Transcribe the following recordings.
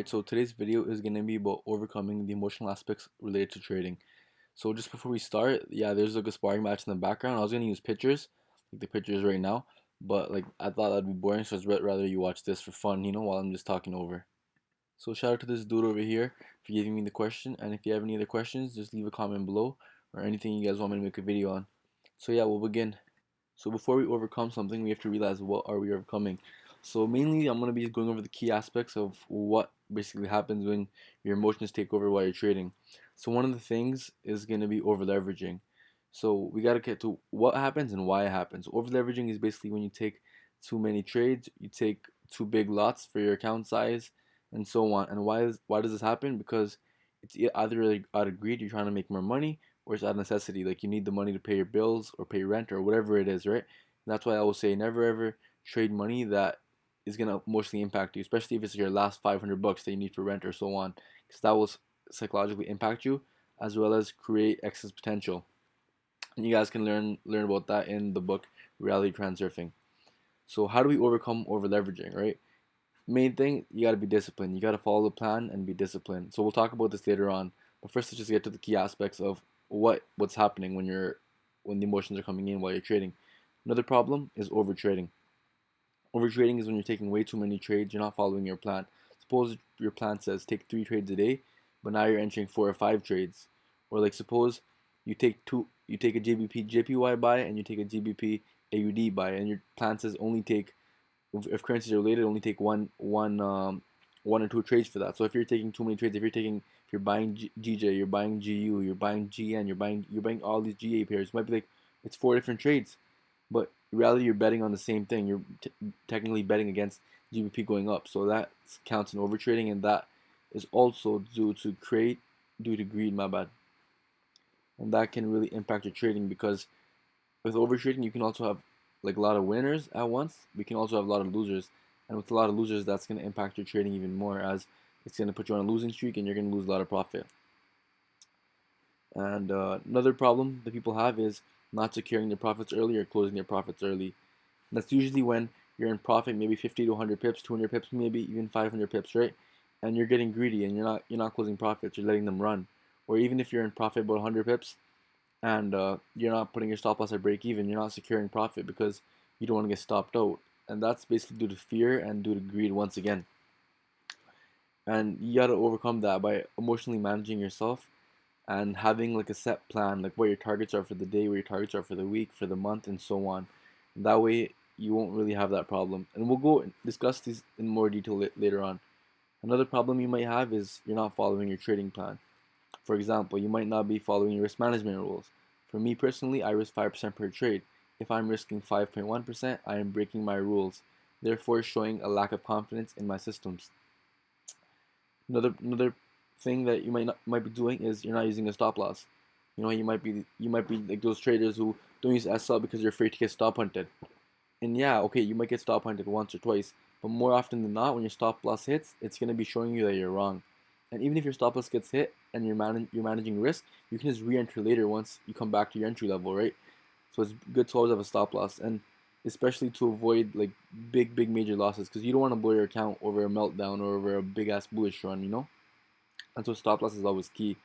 Alright, so today's video is going to be about overcoming the emotional aspects related to trading. So just before we start, yeah, there's like a sparring match in the background. I was going to use pictures, like the pictures right now, but like I thought that'd be boring, so I'd rather you watch this for fun, while I'm just talking over. So shout out to this dude over here for giving me the question, and if you have any other questions, just leave a comment below or anything you guys want me to make a video on. So yeah, we'll begin. So before we overcome something, we have to realize what are we overcoming. So mainly, I'm gonna be going over the key aspects of what basically happens when your emotions take over while you're trading. So one of the things is gonna be over leveraging. So we gotta get to what happens and why it happens. Over leveraging is basically when you take too many trades, you take too big lots for your account size, and so on. And why does this happen? Because it's either like out of greed, you're trying to make more money, or it's out of necessity, like you need the money to pay your bills or pay rent or whatever it is, right? And that's why I will say never ever trade money that is gonna emotionally impact you, especially if it's your last 500 bucks that you need for rent or so on, because that will psychologically impact you as well as create excess potential. And you guys can learn about that in the book Reality Transurfing. So how do we overcome over leveraging, right? Main thing, you got to be disciplined. You got to follow the plan and be disciplined. So we'll talk about this later on. But first, let's just get to the key aspects of what's happening when the emotions are coming in while you're trading. Another problem is over trading. Over trading is when you're taking way too many trades. You're not following your plan. Suppose your plan says take 3 trades a day, but now you're entering 4 or 5 trades. Or like suppose you take a GBP JPY buy and you take a GBP AUD buy, and your plan says only take, if currencies are related, only take one or two trades for that. So if you're taking too many trades, if you're buying GJ, you're buying GU, you're buying GN, you're buying all these GA pairs, it might be like it's 4 different trades, but in reality you're betting on the same thing. You're technically betting against GBP going up, so that counts in overtrading, and that is also due to greed. My bad, and that can really impact your trading because with overtrading, you can also have like a lot of winners at once. We can also have a lot of losers, and with a lot of losers, that's going to impact your trading even more, as it's going to put you on a losing streak, and you're going to lose a lot of profit. And another problem that people have is not securing their profits early or closing their profits early. And that's usually when you're in profit, maybe 50 to 100 pips, 200 pips, maybe even 500 pips, right? And you're getting greedy, and you're not closing profits. You're letting them run. Or even if you're in profit about 100 pips, and you're not putting your stop loss at break even, you're not securing profit because you don't want to get stopped out, and that's basically due to fear and due to greed once again. And you got to overcome that by emotionally managing yourself and having like a set plan, like what your targets are for the day, what your targets are for the week, for the month, and so on. And that way you won't really have that problem, and we'll go and discuss these in more detail later on. Another problem you might have is you're not following your trading plan. For example, you might not be following your risk management rules. For me personally, I risk 5% per trade. If I'm risking 5.1%, I am breaking my rules, therefore showing a lack of confidence in my systems. Another thing that you might be doing is you're not using a stop loss. You might be like those traders who don't use SL because you're afraid to get stop hunted. And yeah, okay, you might get stop hunted once or twice, but more often than not, when your stop loss hits, it's gonna be showing you that you're wrong. And even if your stop loss gets hit and you're managing risk, you can just re-enter later once you come back to your entry level, right? So it's good to always have a stop loss, and especially to avoid like big major losses, because you don't want to blow your account over a meltdown or over a big ass bullish run. And so stop loss is always key.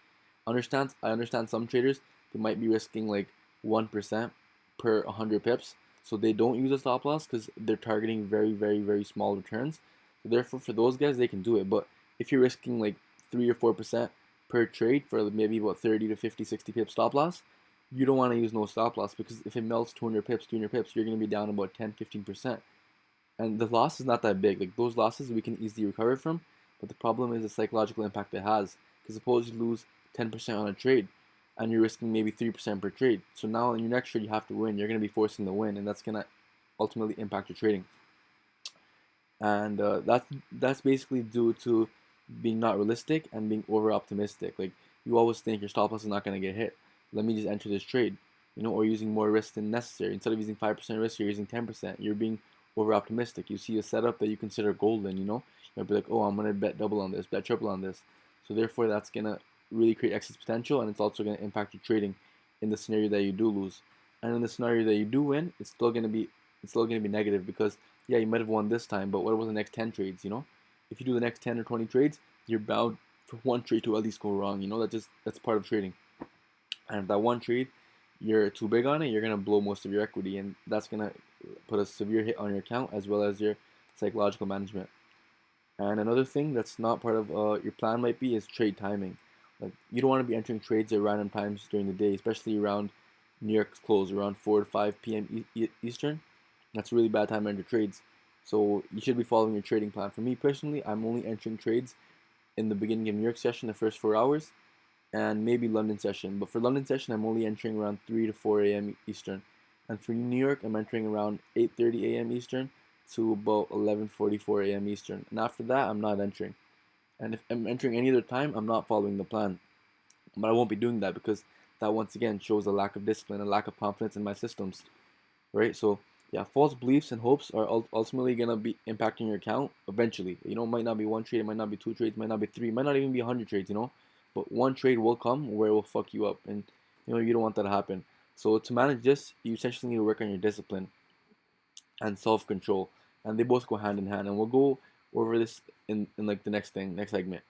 I understand some traders, they might be risking like 1% per 100 pips, so they don't use a stop loss because they're targeting very small returns. So therefore, for those guys, they can do it. But if you're risking like 3 or 4% per trade for maybe about 30 to 50, 60 pip stop loss, you don't want to use no stop loss, because if it melts 200 pips, 300 pips, you're going to be down about 10, 15%. And the loss is not that big. Like those losses we can easily recover from, but the problem is the psychological impact it has. Because suppose you lose 10% on a trade, and you're risking maybe 3% per trade. So now in your next trade you have to win. You're going to be forcing the win, and that's going to ultimately impact your trading. And that's basically due to being not realistic and being over optimistic. Like you always think your stop loss is not going to get hit. Let me just enter this trade, or using more risk than necessary. Instead of using 5% risk, you're using 10%. You're being over optimistic. You see a setup that you consider golden. You'll be like, oh, I'm gonna bet double on this, bet triple on this. So therefore, that's gonna really create excess potential, and it's also gonna impact your trading in the scenario that you do lose. And in the scenario that you do win, it's still gonna be negative, because yeah, you might have won this time, but what about the next 10 trades? if you do the next 10 or 20 trades, you're bound for one trade to at least go wrong. That's part of trading. And if that one trade you're too big on it, you're gonna blow most of your equity, and that's gonna put a severe hit on your account as well as your psychological management. And another thing that's not part of your plan might be is trade timing. Like you don't want to be entering trades at random times during the day, especially around New York's close, around 4 to 5 p.m. Eastern. That's a really bad time to enter trades. So you should be following your trading plan. For me personally, I'm only entering trades in the beginning of New York session, the first 4 hours, and maybe London session. But for London session, I'm only entering around 3 to 4 a.m. Eastern. And for New York, I'm entering around 8:30 a.m. Eastern to about 11:44 a.m. Eastern. And after that, I'm not entering. And if I'm entering any other time, I'm not following the plan. But I won't be doing that because that once again shows a lack of discipline, a lack of confidence in my systems, right? So yeah, false beliefs and hopes are ultimately gonna be impacting your account eventually. It might not be one trade, it might not be two trades, it might not be three, it might not even be 100 trades. But one trade will come where it will fuck you up, and you don't want that to happen. So to manage this, you essentially need to work on your discipline and self-control, and they both go hand in hand. And we'll go over this in like the next segment.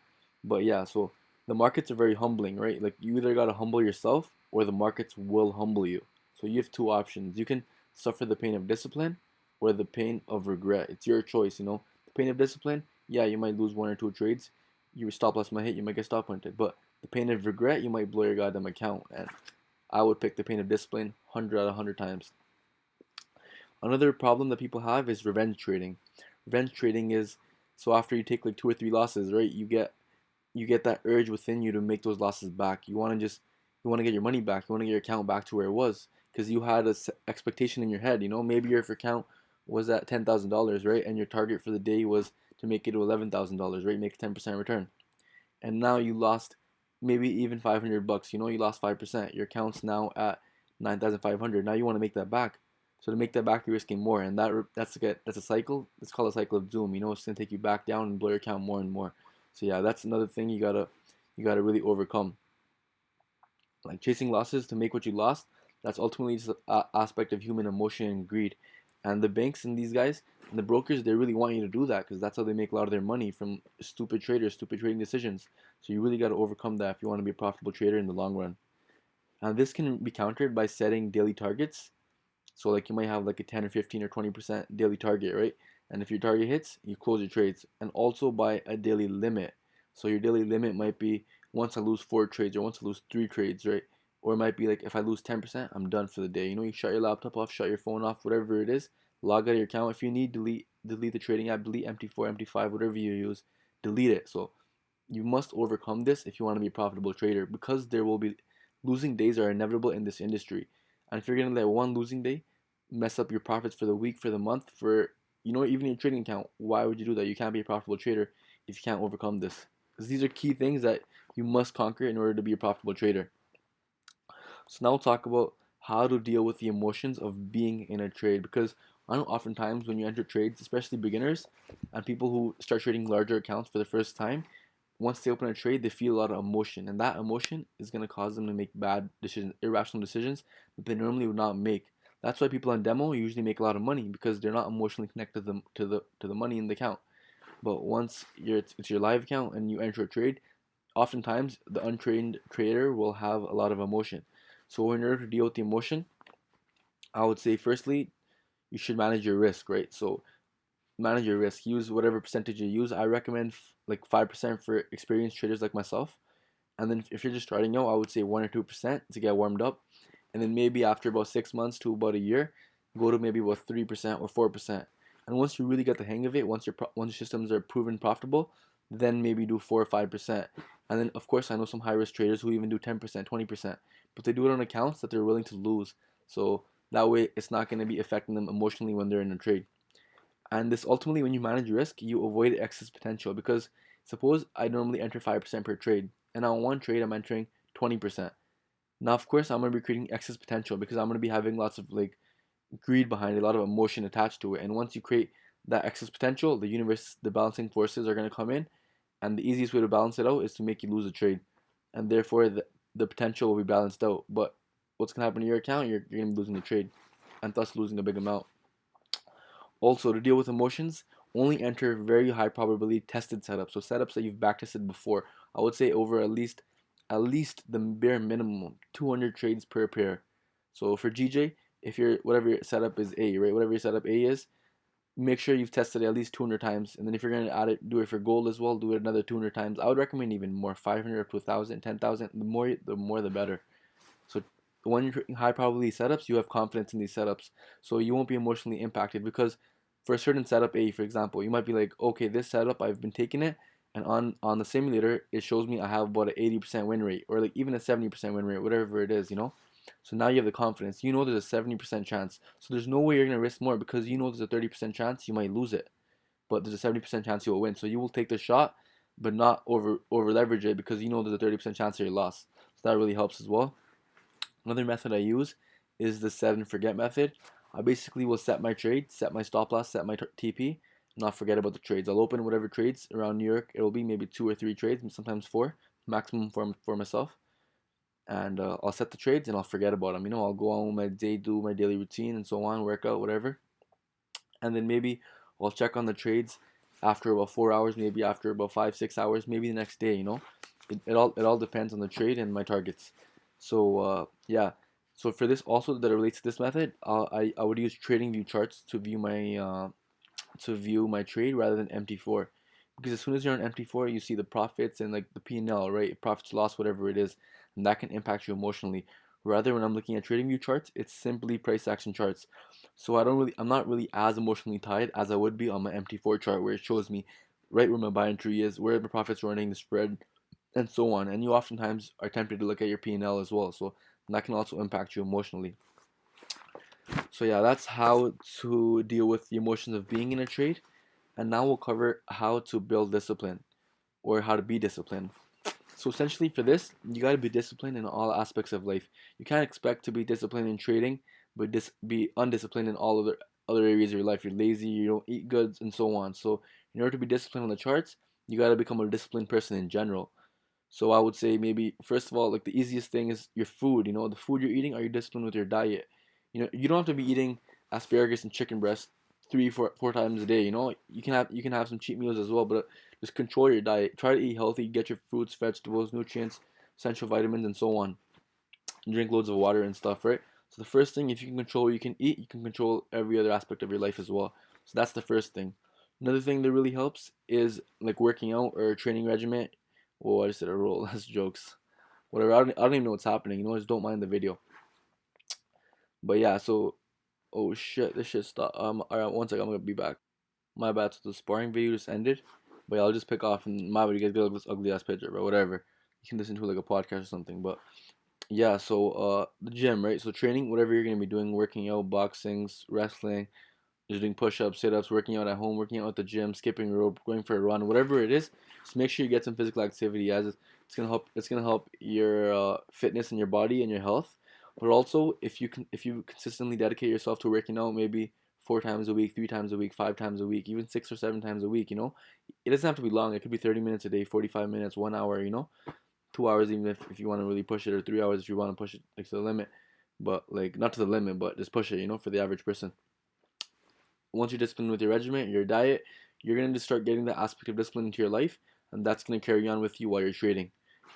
But yeah, so the markets are very humbling, right? Like you either gotta humble yourself or the markets will humble you. So you have two options. You can suffer the pain of discipline or the pain of regret. It's your choice. The pain of discipline, yeah, you might lose one or two trades. Your stop loss might hit, you might get stop hunted. But the pain of regret, you might blow your goddamn account. And I would pick the pain of discipline 100 out of 100 times. Another problem that people have is revenge trading. Revenge trading is so after you take like two or three losses, right? You get that urge within you to make those losses back. You want to get your money back. You want to get your account back to where it was because you had a expectation in your head. Maybe your account was at $10,000, right? And your target for the day was to make it to $11,000, right? Make a 10% return. And now you lost maybe even $500. You lost 5%. Your account's now at 9,500. Now you want to make that back. So to make that back, you're risking more, and that's a cycle. It's called a cycle of doom. It's gonna take you back down and blow your account more and more. So yeah, that's another thing you gotta really overcome. Like chasing losses to make what you lost. That's ultimately just an aspect of human emotion and greed. And the banks and these guys and the brokers, they really want you to do that because that's how they make a lot of their money from stupid traders, stupid trading decisions. So you really got to overcome that if you want to be a profitable trader in the long run. And this can be countered by setting daily targets. So like you might have like a 10 or 15 or 20% daily target, right? And if your target hits, you close your trades. And also by a daily limit. So your daily limit might be once I lose 4 trades or once I lose 3 trades, right? Or it might be like if I lose 10%, I'm done for the day. You shut your laptop off, shut your phone off, whatever it is, log out of your account. If you need, delete the trading app, delete MT4, MT5, whatever you use, delete it. So you must overcome this if you want to be a profitable trader because there will be losing days are inevitable in this industry. And if you're gonna let one losing day mess up your profits for the week, for the month, for even your trading account, why would you do that? You can't be a profitable trader if you can't overcome this. Because these are key things that you must conquer in order to be a profitable trader. So now we'll talk about how to deal with the emotions of being in a trade. Because I know oftentimes when you enter trades, especially beginners and people who start trading larger accounts for the first time, once they open a trade, they feel a lot of emotion, and that emotion is going to cause them to make bad decisions, irrational decisions that they normally would not make. That's why people on demo usually make a lot of money because they're not emotionally connected to the money in the account. But once it's your live account and you enter a trade, oftentimes the untrained trader will have a lot of emotion. So in order to deal with the emotion, I would say firstly you should manage your risk, right? So manage your risk. Use whatever percentage you use. I recommend like 5% for experienced traders like myself. And then if you're just starting out, I would say 1 or 2% to get warmed up. And then maybe after about 6 months to about a year, go to maybe about 3% or 4%. And once you really get the hang of it, once your systems are proven profitable, then maybe do 4 or 5%. And then of course I know some high risk traders who even do 10%, 20%, but they do it on accounts that they're willing to lose. So that way it's not going to be affecting them emotionally when they're in a trade. And this ultimately, when you manage risk, you avoid excess potential because suppose I normally enter 5% per trade, and on one trade I'm entering 20%. Now, of course, I'm gonna be creating excess potential because I'm gonna be having lots of like greed behind it, a lot of emotion attached to it. And once you create that excess potential, the universe, the balancing forces are gonna come in, and the easiest way to balance it out is to make you lose a trade, and therefore the potential will be balanced out. But what's gonna happen to your account? You're gonna be losing the trade, and thus losing a big amount. Also, to deal with emotions, only enter very high probability tested setups. So setups that you've backtested before. I would say over at least the bare minimum 200 trades per pair. So for GJ, if your whatever your setup is A, right? Whatever your setup A is, make sure you've tested it at least 200 times. And then if you're gonna add it, do it for gold as well. Do it another 200 times. I would recommend even more, 500 up to 1,000, 10,000. The more, the better. So when you're creating high probability setups, you have confidence in these setups, so you won't be emotionally impacted because for a certain setup A, for example, you might be like, okay, this setup I've been taking it, and on the simulator it shows me I have about an 80% win rate or like even a 70% win rate, whatever it is, you know. So now you have the confidence. You know there's a 70% chance. So there's no way you're gonna risk more because you know there's a 30% chance you might lose it, but there's a 70% chance you'll win. So you will take the shot, but not over leverage it because you know there's a 30% chance of your loss. So that really helps as well. Another method I use is the set and forget method. I basically will set my trade, set my stop loss, set my TP, and not forget about the trades. I'll open whatever trades around New York. It'll be maybe 2 or 3 trades, sometimes four, maximum for myself. And I'll set the trades and I'll forget about them. You know, I'll go on with my day, do my daily routine and so on, workout, whatever. And then maybe I'll check on the trades after about 4 hours, maybe after about 5, 6 hours, maybe the next day. You know, it all depends on the trade and my targets. So yeah. So for this also that relates to this method, I would use trading view charts to view my trade rather than MT4, because as soon as you're on MT4 you see the profits and like the P&L, right? Profits loss, whatever it is, and that can impact you emotionally. Rather, when I'm looking at trading view charts, it's simply price action charts. So I'm not really as emotionally tied as I would be on my MT4 chart, where it shows me right where my buy entry is, where the profits running, the spread, and so on. And you oftentimes are tempted to look at your P&L as well, so that can also impact you emotionally. So yeah, that's how to deal with the emotions of being in a trade. And now we'll cover how to build discipline or how to be disciplined. So essentially for this, you got to be disciplined in all aspects of life. You can't expect to be disciplined in trading, but be undisciplined in all other areas of your life. You're lazy, you don't eat goods, and so on. So in order to be disciplined on the charts, you got to become a disciplined person in general. So I would say maybe first of all, like the easiest thing is your food. You know, the food you're eating. Are you disciplined with your diet? You know, you don't have to be eating asparagus and chicken breast three, four times a day. You know, you can have some cheat meals as well, but just control your diet. Try to eat healthy. Get your fruits, vegetables, nutrients, essential vitamins, and so on. And drink loads of water and stuff, right? So the first thing, if you can control what you can eat, you can control every other aspect of your life as well. So that's the first thing. Another thing that really helps is like working out or a training regimen. Oh, I just did a roll. That's jokes. Whatever. I don't even know what's happening. You know, just don't mind the video. But yeah, so oh shit, this shit stopped. Alright, one second, I'm gonna be back. My bad. So the sparring video just ended. But yeah, I'll just pick off and my bad. You guys get this ugly ass picture, but whatever. You can listen to like a podcast or something. But yeah, so the gym, right? So training, whatever you're gonna be doing, working out, boxing, wrestling, just doing push-ups, sit-ups, working out at home, working out at the gym, skipping rope, going for a run, whatever it is. Just make sure you get some physical activity, as it's gonna help. It's gonna help your fitness and your body and your health. But also, if you consistently dedicate yourself to working out, maybe 4 times a week, 3 times a week, 5 times a week, even 6 or 7 times a week, you know, it doesn't have to be long. It could be 30 minutes a day, 45 minutes, 1 hour, you know, 2 hours, even if you want to really push it, or 3 hours if you want to push it like to the limit. But like not to the limit, but just push it, you know, for the average person. Once you're disciplined with your regimen, your diet, you're gonna just start getting that aspect of discipline into your life, and that's gonna carry on with you while you're trading.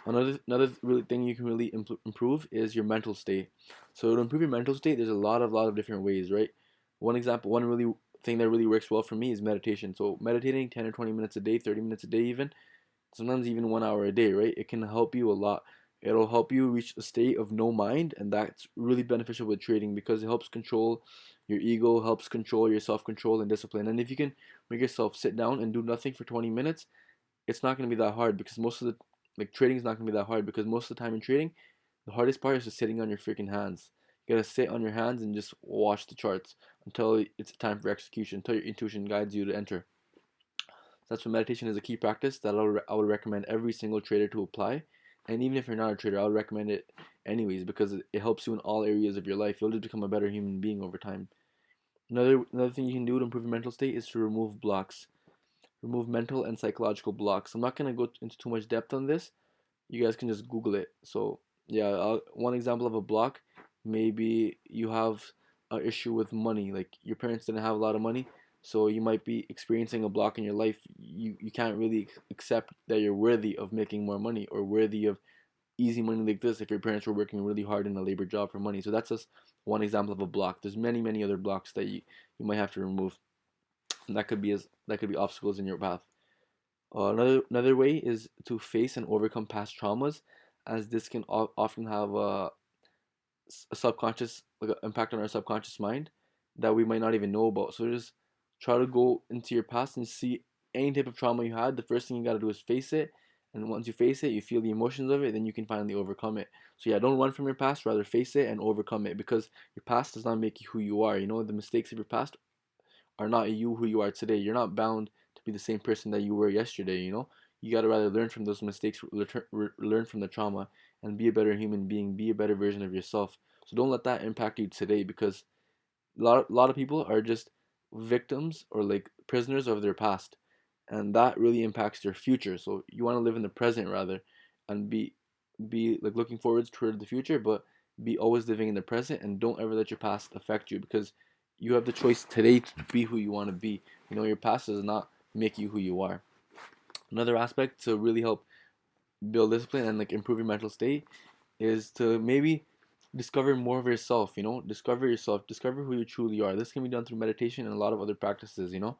Another really thing you can really improve is your mental state. So to improve your mental state, there's a lot of different ways, right? One example, one really thing that really works well for me is meditation. So meditating 10 or 20 minutes a day, 30 minutes a day, even sometimes even 1 hour a day, right? It can help you a lot. It'll help you reach a state of no mind, and that's really beneficial with trading because it helps control your ego, helps control your self control and discipline. And if you can make yourself sit down and do nothing for 20 minutes, it's not going to be that hard because most of the like trading is not going to be that hard because most of the time in trading, the hardest part is just sitting on your freaking hands. You gotta sit on your hands and just watch the charts until it's time for execution, until your intuition guides you to enter. That's why meditation is a key practice that I would recommend every single trader to apply. And even if you're not a trader, I would recommend it anyways because it helps you in all areas of your life. You'll just become a better human being over time. Another thing you can do to improve your mental state is to remove blocks. Remove mental and psychological blocks. I'm not gonna go into too much depth on this. You guys can just Google it. So yeah, one example of a block, maybe you have an issue with money. Like your parents didn't have a lot of money, So you might be experiencing a block in your life. You can't really accept that you're worthy of making more money or worthy of easy money like this if your parents were working really hard in a labor job for money. So that's just one example of a block. There's many other blocks that you might have to remove. And that could be obstacles in your path. Another way is to face and overcome past traumas, as this can often have a subconscious like a impact on our subconscious mind that we might not even know about. So just try to go into your past and see any type of trauma you had. The first thing you got to do is face it, and once you face it, you feel the emotions of it, then you can finally overcome it. So yeah, don't run from your past, rather face it and overcome it, because your past does not make you who you are. You know, the mistakes of your past are not you who you are today. You're not bound to be the same person that you were yesterday. You know, you got to rather learn from those mistakes, learn from the trauma, and be a better human being, be a better version of yourself. So don't let that impact you today, because a lot of people are just victims or like prisoners of their past, and that really impacts their future. So you want to live in the present rather, and be like looking forward toward the future, but be always living in the present, and don't ever let your past affect you, because you have the choice today to be who you want to be. You know, your past does not make you who you are. Another aspect to really help build discipline and like improve your mental state is to maybe discover more of yourself. You know, discover yourself, discover who you truly are. This can be done through meditation and a lot of other practices. You know,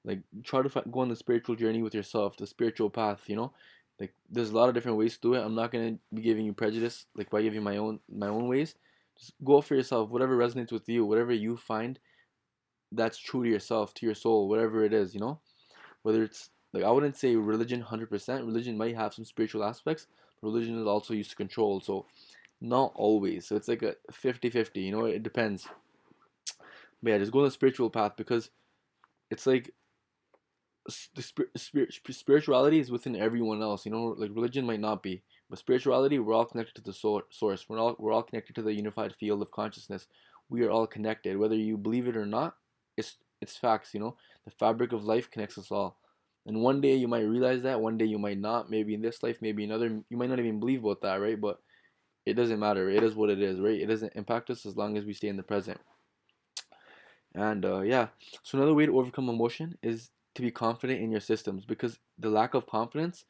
like try to go on the spiritual journey with yourself, the spiritual path. You know, like there's a lot of different ways to do it. I'm not gonna be giving you prejudice like by giving my own ways. Just go for yourself, whatever resonates with you, whatever you find that's true to yourself, to your soul, whatever it is. You know, whether it's like, I wouldn't say religion 100%. Religion might have some spiritual aspects, but religion is also used to control. So not always. So it's like a 50-50, you know, it depends. But yeah, just go on the spiritual path, because it's like spirituality is within everyone else. You know, like religion might not be, but spirituality, we're all connected to the source. We're all connected to the unified field of consciousness. We are all connected, whether you believe it or not. It's facts. You know, the fabric of life connects us all. And one day you might realize that. One day you might not. Maybe in this life, maybe another. You might not even believe about that, right? But it doesn't matter. It is what it is, right? It doesn't impact us as long as we stay in the present. And yeah, so another way to overcome emotion is to be confident in your systems, because the lack of confidence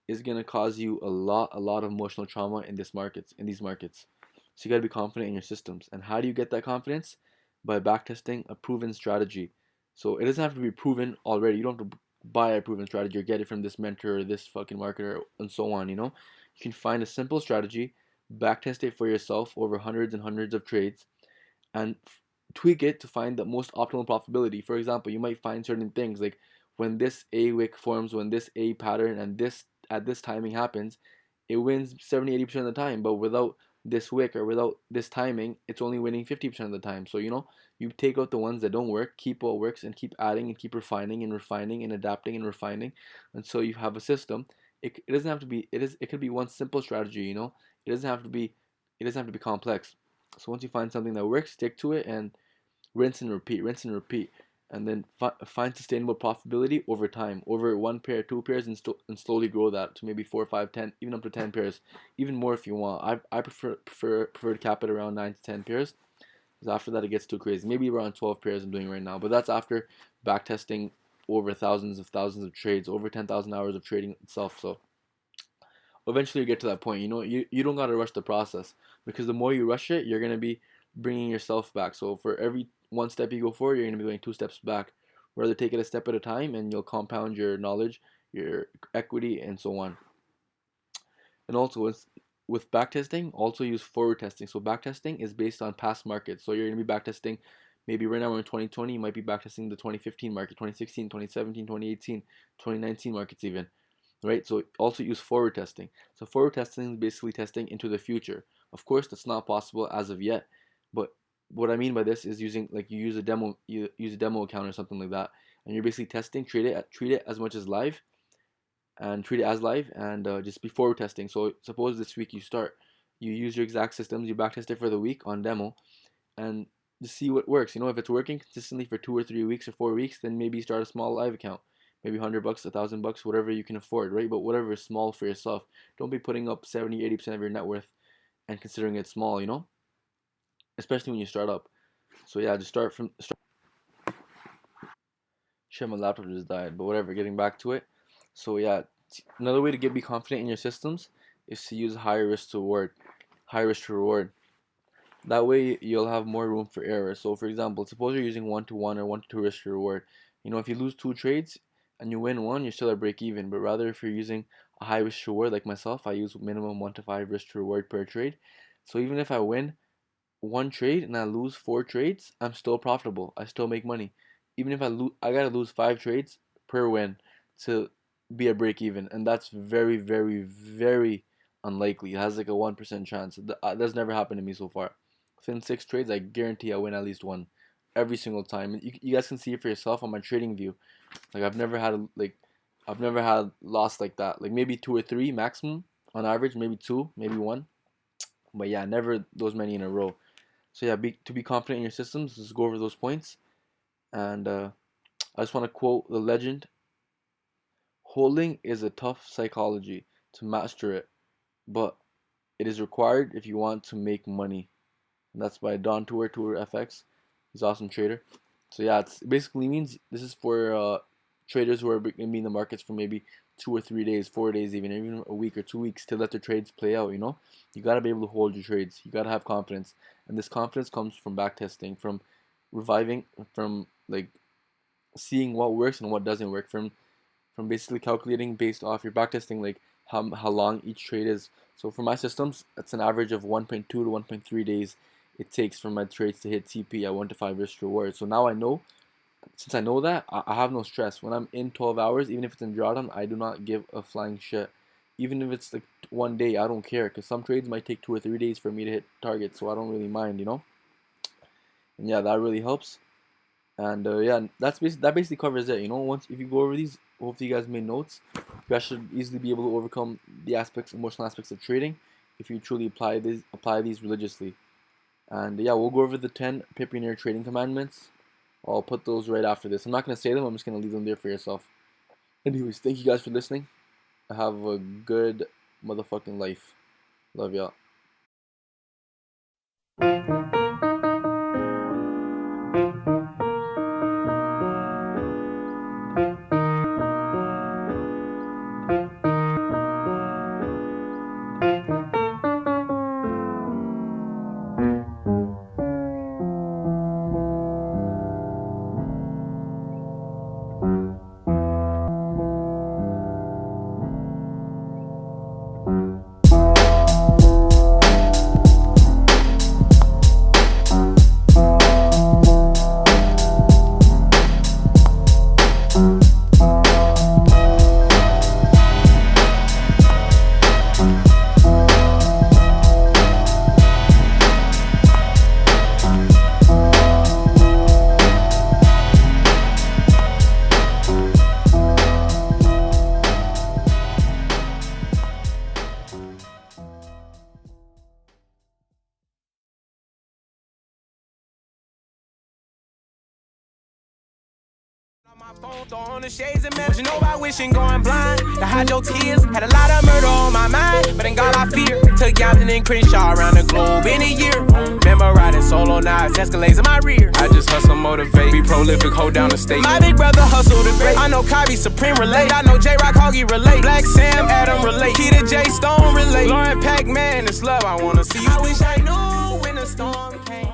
is gonna cause you a lot of emotional trauma in these markets. So you gotta be confident in your systems. And how do you get that confidence? By backtesting a proven strategy. So it doesn't have to be proven already. You don't have to buy a proven strategy or get it from this mentor or this fucking marketer and so on. You know, you can find a simple strategy, backtest it for yourself over hundreds and hundreds of trades, and tweak it to find the most optimal profitability. For example, you might find certain things like when this A wick forms, when this A pattern and this at this timing happens, it wins 70-80% of the time. But without this wick or without this timing, it's only winning 50% of the time. So you know, you take out the ones that don't work, keep what works, and keep adding and keep refining and refining and adapting and refining until you have a system. It doesn't have to be it could be one simple strategy. You know, it doesn't have to be complex. So once you find something that works, stick to it and rinse and repeat, and then find sustainable profitability over time, over one pair, two pairs, and, and slowly grow that to maybe 4, 5, 10, even up to 10 pairs, even more if you want. I prefer to cap it around 9 to 10 pairs, because after that it gets too crazy. Maybe around 12 pairs I'm doing right now, but that's after backtesting over thousands of trades, over 10,000 hours of trading itself. So eventually you get to that point. You know, you don't gotta rush the process, because the more you rush it, you're gonna be bringing yourself back. So for every one step you go forward, you're gonna be going two steps back. Rather take it a step at a time, and you'll compound your knowledge, your equity, and so on. And also with backtesting, also use forward testing. So backtesting is based on past markets. So you're gonna be backtesting. Maybe right now we're in 2020, you might be backtesting the 2015 market, 2016, 2017, 2018, 2019 markets even, right? So also use forward testing. So forward testing is basically testing into the future. Of course, that's not possible as of yet, but what I mean by this is using like you use a demo account or something like that, and you're basically testing, treat it as much as live, and treat it as live, and just be forward testing. So suppose this week you use your exact systems, you backtest it for the week on demo, and just see what works. You know, if it's working consistently for 2 or 3 weeks or 4 weeks, then maybe start a small live account, maybe $100, $1,000, whatever you can afford, right? But whatever is small for yourself. Don't be putting up 70-80% of your net worth and considering it small. You know, especially when you start up. So yeah, just start from start. Shit, my laptop just died, but whatever. Getting back to it. So yeah, another way to be confident in your systems is to use high risk to reward. High risk to reward. That way you'll have more room for error. So for example, suppose you're using 1 to 1 or 1 to 2 risk to reward. If you lose two trades and you win one, you're still at break even. But rather if you're using a high risk to reward like myself, I use minimum 1 to 5 risk to reward per trade. So even if I win one trade and I lose four trades, I'm still profitable. I still make money. Even if I gotta lose five trades per win to be a break even, and that's very, very, very unlikely. It has like a 1% chance. That's never happened to me so far. Within six trades, I guarantee I win at least one every single time. You guys can see it for yourself on my trading view. Like I've never had loss like that. Like maybe two or three maximum on average, maybe two, maybe one. But yeah, never those many in a row. So yeah, to be confident in your systems, let's go over those points. And I just want to quote the legend: "Holding is a tough psychology to master it, but it is required if you want to make money." And that's by Don Tour FX. He's an awesome trader. So yeah, it basically means this is for traders who are going to be in the markets for maybe 2 or 3 days, 4 days, even a week or 2 weeks to let their trades play out. You got to be able to hold your trades. You got to have confidence, and this confidence comes from backtesting, from reviving, from like seeing what works and what doesn't work, from basically calculating based off your backtesting, like how long each trade is. So for my systems, it's an average of 1.2 to 1.3 days it takes for my trades to hit TP at 1 to 5 risk reward. So now I know, since I know that, I have no stress. When I'm in 12 hours, even if it's in drawdown, I do not give a flying shit. Even if it's like one day, I don't care, because some trades might take 2 or 3 days for me to hit target, so I don't really mind. And yeah, that really helps. And yeah, that basically covers it. Once if you go over these, hopefully you guys made notes. You guys should easily be able to overcome the emotional aspects of trading if you truly apply these religiously. And yeah, we'll go over the 10 Pipionaire trading commandments. I'll put those right after this. I'm not gonna say them. I'm just gonna leave them there for yourself. Anyways, thank you guys for listening. Have a good motherfucking life. Love y'all. My phone, throw on the shades and man, you know about wishing going blind. To hide your tears, had a lot of murder on my mind, but in God I fear. Took Yampton and Crenshaw around the globe in a year. Remember riding solo knives, Escalades in my rear. I just hustle, motivate, be prolific, hold down the state. My big brother hustle the great. I know Kyrie Supreme relate. I know J-Rock Hoggy relate. Black Sam Adam relate. Key to J Stone relate. Lauren Pac-Man, it's love I wanna see. I wish I knew when the storm came.